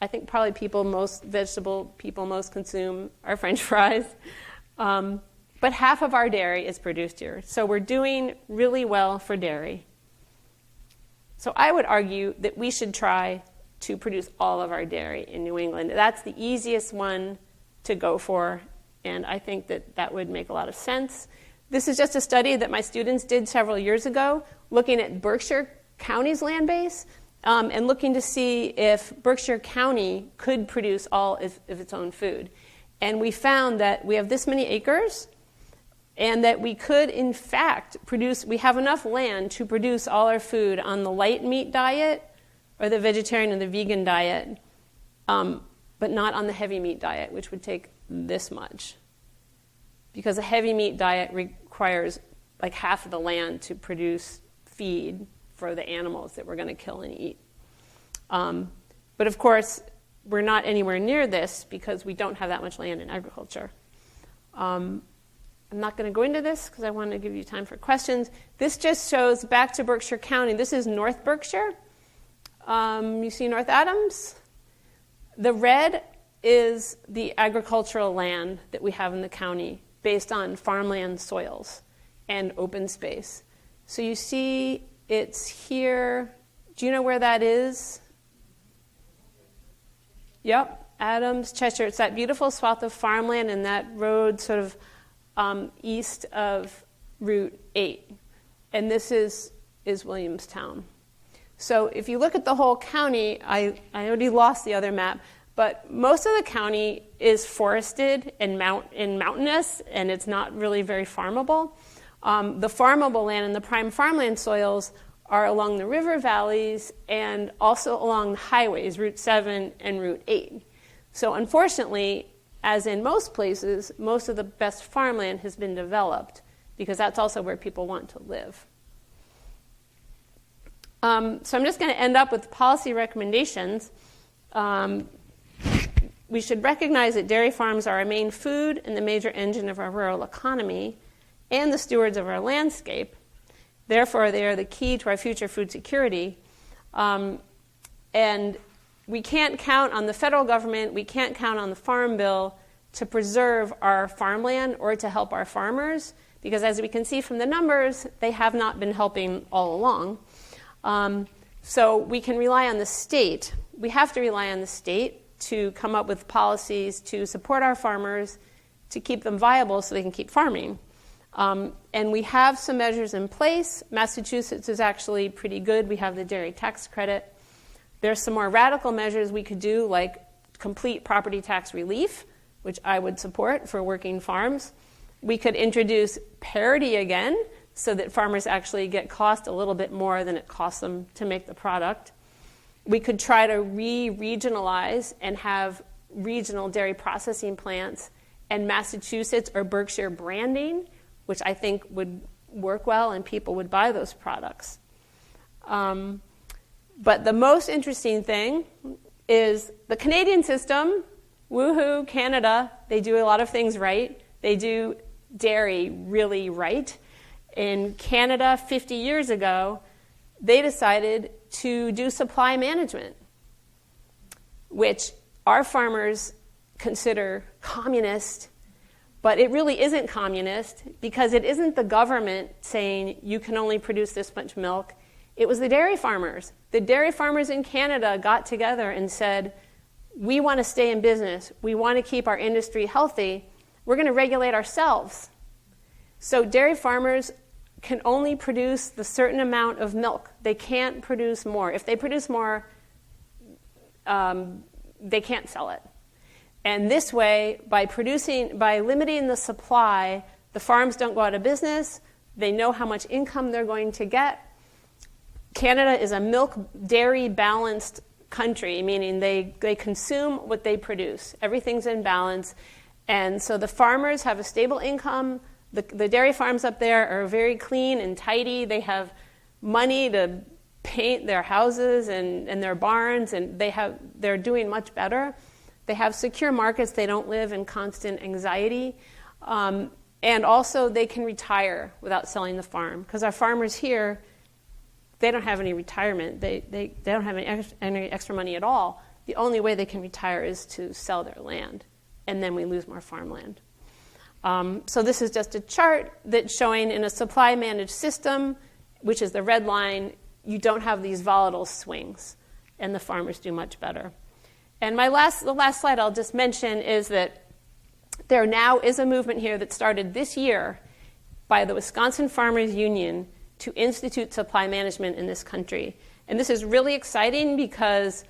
I think probably vegetable people most consume are French fries. But 1/2 of our dairy is produced here. So we're doing really well for dairy. So I would argue that we should try to produce all of our dairy in New England. That's the easiest one to go for, and I think that that would make a lot of sense. This is just a study that my students did several years ago, looking at Berkshire County's land base and looking to see if Berkshire County could produce all of its own food. And we found that we have this many acres, and that we could, in fact, we have enough land to produce all our food on the light meat diet or the vegetarian or the vegan diet, but not on the heavy meat diet, which would take this much. Because a heavy meat diet requires like 1/2 of the land to produce feed for the animals that we're going to kill and eat. But of course, we're not anywhere near this because we don't have that much land in agriculture. I'm not going to go into this because I want to give you time for questions. This just shows back to Berkshire County. This is North Berkshire. You see North Adams? The red is the agricultural land that we have in the county based on farmland soils and open space. So you see it's here. Do you know where that is? Yep, Adams, Cheshire. It's that beautiful swath of farmland and that road sort of east of Route 8. And this is Williamstown. So if you look at the whole county, I already lost the other map, but most of the county is forested and mountainous, and it's not really very farmable. The farmable land and the prime farmland soils are along the river valleys and also along the highways, Route 7 and Route 8. So unfortunately, as in most places, most of the best farmland has been developed because that's also where people want to live. So I'm just going to end up with policy recommendations. We should recognize that dairy farms are our main food and the major engine of our rural economy and the stewards of our landscape. Therefore, they are the key to our future food security. And we can't count on the federal government, we can't count on the Farm Bill to preserve our farmland or to help our farmers, because as we can see from the numbers, they have not been helping all along. So we can rely on the state. We have to rely on the state to come up with policies to support our farmers, to keep them viable so they can keep farming. And we have some measures in place. Massachusetts is actually pretty good. We have the dairy tax credit. There's some more radical measures we could do, like complete property tax relief, which I would support for working farms. We could introduce parity again so that farmers actually get cost a little bit more than it costs them to make the product. We could try to re-regionalize and have regional dairy processing plants, and Massachusetts or Berkshire branding, which I think would work well and people would buy those products. But the most interesting thing is the Canadian system. Woohoo, Canada. They do a lot of things right. They do dairy really right. In Canada 50 years ago, they decided to do supply management, which our farmers consider communist, but it really isn't communist because it isn't the government saying you can only produce this much milk. It was the dairy farmers. The dairy farmers in Canada got together and said, we want to stay in business. We want to keep our industry healthy. We're going to regulate ourselves. So dairy farmers can only produce the certain amount of milk. They can't produce more. If they produce more, they can't sell it. And this way, by limiting the supply, the farms don't go out of business. They know how much income they're going to get. Canada is a milk dairy balanced country, meaning they consume what they produce. Everything's in balance. And so the farmers have a stable income. The dairy farms up there are very clean and tidy. They have money to paint their houses and their barns, and they're doing much better. They have secure markets. They don't live in constant anxiety. And also they can retire without selling the farm. Because our farmers here, they don't have any retirement. They don't have any extra money at all. The only way they can retire is to sell their land. And then we lose more farmland. So this is just a chart that's showing in a supply-managed system, which is the red line, you don't have these volatile swings. And the farmers do much better. And the last slide I'll just mention is that there now is a movement here that started this year by the Wisconsin Farmers Union to institute supply management in this country. And this is really exciting because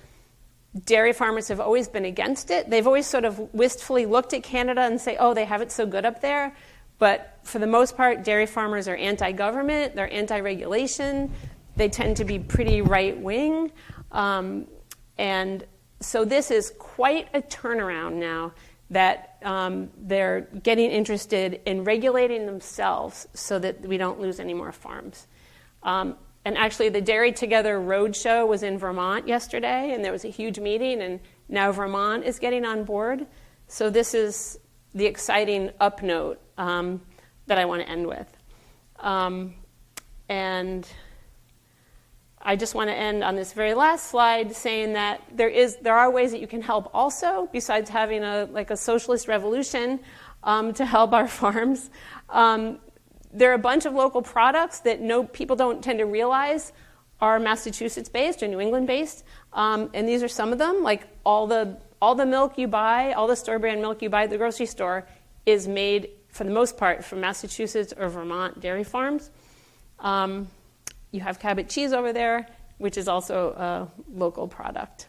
dairy farmers have always been against it. They've always sort of wistfully looked at Canada and say, oh, they have it so good up there. But for the most part, dairy farmers are anti-government, they're anti-regulation, they tend to be pretty right-wing. And so this is quite a turnaround now that they're getting interested in regulating themselves so that we don't lose any more farms. And actually, the Dairy Together Roadshow was in Vermont yesterday, and there was a huge meeting, and now Vermont is getting on board. So this is the exciting up note that I want to end with. And I just want to end on this very last slide saying that there are ways that you can help also, besides having a socialist revolution to help our farms. There are a bunch of local products that people don't tend to realize are Massachusetts-based or New England-based, and these are some of them. Like all the milk you buy, all the store-brand milk you buy at the grocery store is made, for the most part, from Massachusetts or Vermont dairy farms. You have Cabot cheese over there, which is also a local product.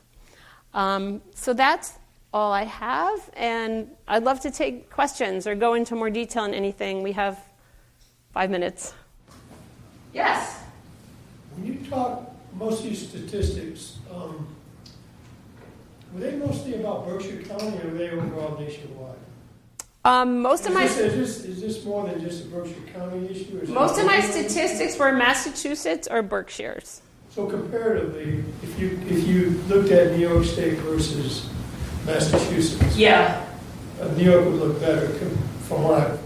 So that's all I have, and I'd love to take questions or go into more detail on anything. We have 5 minutes. Yes? When you talk most of these statistics, were they mostly about Berkshire County or were they overall nationwide? Is this more than just a Berkshire County issue? Or most of my statistics were Massachusetts or Berkshires. So comparatively, if you looked at New York State versus Massachusetts, yeah, New York would look better from what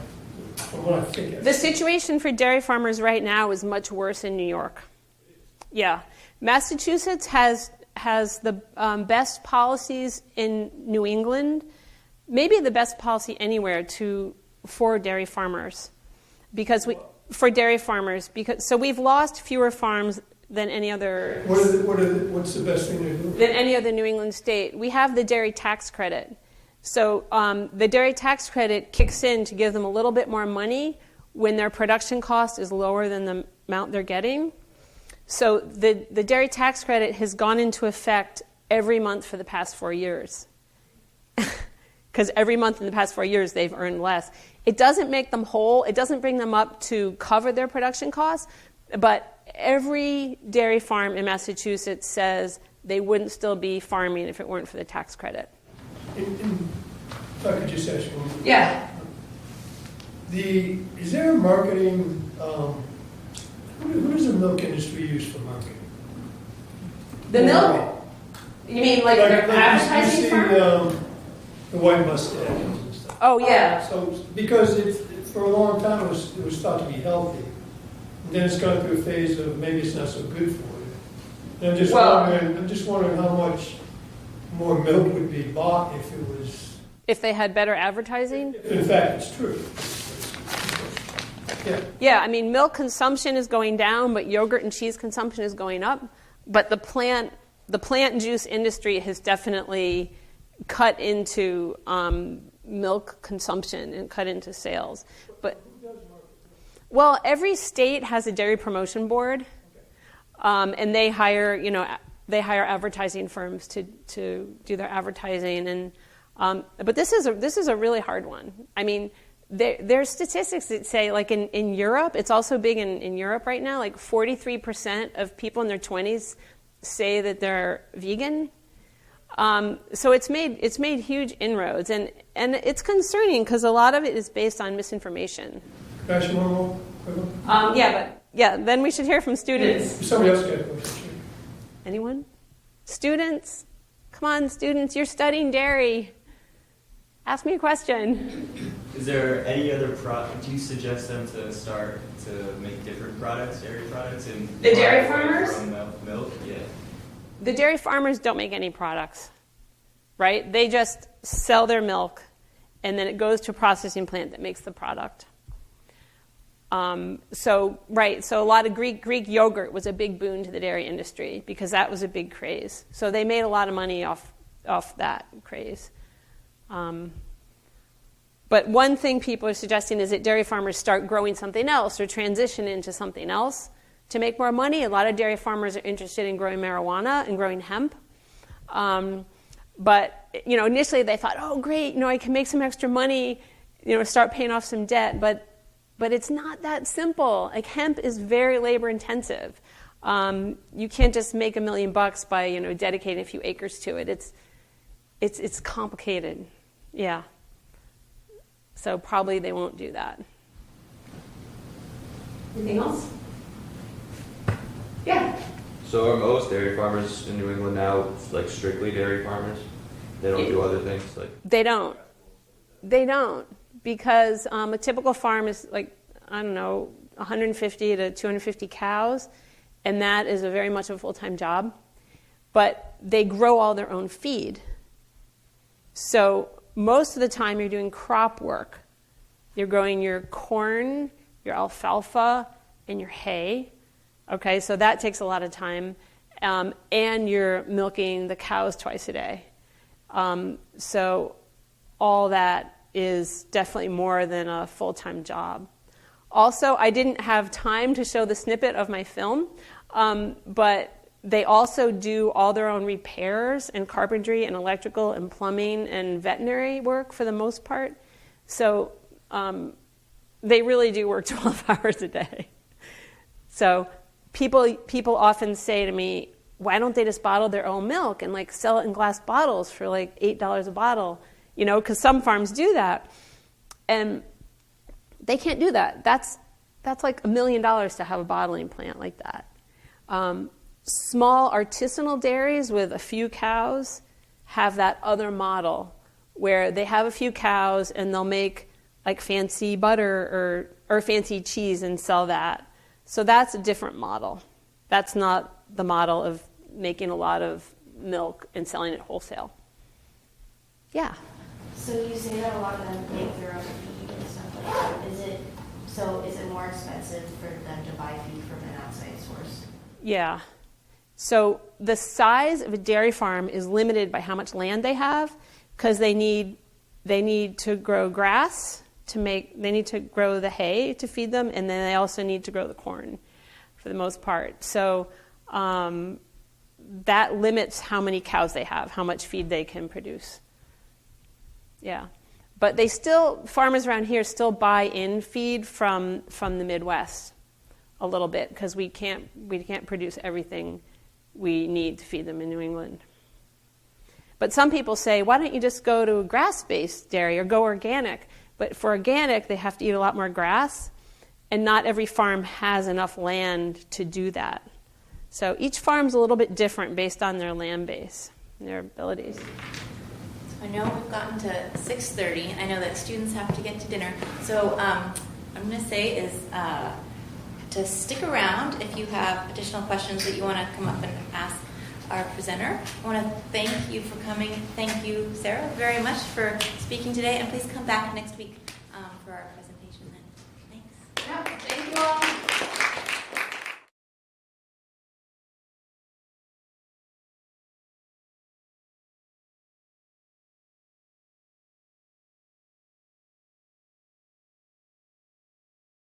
I think. The situation for dairy farmers right now is much worse in New York. Yeah, Massachusetts has the best policies in New England. Maybe the best policy anywhere for dairy farmers, so we've lost fewer farms than any other. What's the best thing to do? Than any other New England state. We have the dairy tax credit. So the dairy tax credit kicks in to give them a little bit more money when their production cost is lower than the amount they're getting. So the dairy tax credit has gone into effect every month for the past 4 years. Because every month in the past 4 years, they've earned less. It doesn't make them whole. It doesn't bring them up to cover their production costs. But every dairy farm in Massachusetts says they wouldn't still be farming if it weren't for the tax credit. If I could just ask one. Yeah. Is there a marketing, who does the milk industry use for marketing? The milk? You mean like their advertising you see, firm? the white mustaches and stuff. Oh, yeah. So, because for a long time it was thought to be healthy. And then it's gone through a phase of maybe it's not so good for you. And I'm just wondering how much more milk would be bought if it was, If they had better advertising? if in fact it's true. Yeah. Yeah, I mean, milk consumption is going down, but yogurt and cheese consumption is going up. But the plant juice industry has definitely cut into milk consumption and cut into sales. But well, every state has a dairy promotion board, and they hire advertising firms to do their advertising. And but this is a really hard one. I mean, there's statistics that say, like in Europe, it's also big in Europe right now. Like 43% of people in their 20s say that they're vegan. So it's made huge inroads, and it's concerning because a lot of it is based on misinformation. Can I ask you one more? Then we should hear from students. Somebody else got a question. Anyone? Students? Come on, students, you're studying dairy. Ask me a question. Is there any other do you suggest them to start to make different products, dairy products? And The dairy farmers? From milk? Yeah. The dairy farmers don't make any products, right? They just sell their milk, and then it goes to a processing plant that makes the product. So a lot of Greek yogurt was a big boon to the dairy industry because that was a big craze. So they made a lot of money off that craze. But one thing people are suggesting is that dairy farmers start growing something else or transition into something else to make more money. A lot of dairy farmers are interested in growing marijuana and growing hemp. But initially they thought, oh, great, I can make some extra money, start paying off some debt. But it's not that simple. Like hemp is very labor intensive. You can't just make $1 million by dedicating a few acres to it. It's complicated. Yeah. So probably they won't do that. Anything else? Yeah. So are most dairy farmers in New England now like strictly dairy farmers? They don't do other things like. They don't because a typical farm is like 150 to 250 cows, and that is very much a full-time job. But they grow all their own feed. So most of the time you're doing crop work. You're growing your corn, your alfalfa, and your hay. Okay, so that takes a lot of time. And you're milking the cows twice a day. So all that is definitely more than a full-time job. Also, I didn't have time to show the snippet of my film, but they also do all their own repairs and carpentry and electrical and plumbing and veterinary work for the most part. So they really do work 12 hours a day. So people often say to me, why don't they just bottle their own milk and like sell it in glass bottles for like $8 a bottle? Because some farms do that. And they can't do that. That's like $1 million to have a bottling plant like that. Small artisanal dairies with a few cows have that other model where they have a few cows and they'll make like fancy butter or fancy cheese and sell that. So that's a different model. That's not the model of making a lot of milk and selling it wholesale. Yeah. So you say that a lot of them make their own feed and stuff like that. Is it more expensive for them to buy feed from an outside source? Yeah. So the size of a dairy farm is limited by how much land they have because they need to grow grass they need to grow the hay to feed them, and then they also need to grow the corn for the most part. So that limits how many cows they have, how much feed they can produce. Yeah. But farmers around here still buy in feed from the Midwest a little bit because we can't produce everything we need to feed them in New England. But some people say, why don't you just go to grass-based dairy or go organic? But for organic, they have to eat a lot more grass, and not every farm has enough land to do that. So each farm's a little bit different based on their land base and their abilities. I know we've gotten to 6:30, and I know that students have to get to dinner. So what I'm going to say is to stick around if you have additional questions that you want to come up and ask our presenter. I want to thank you for coming. Thank you, Sarah, very much for speaking today, and please come back next week for our presentation then. Thanks. Yeah, thank you all.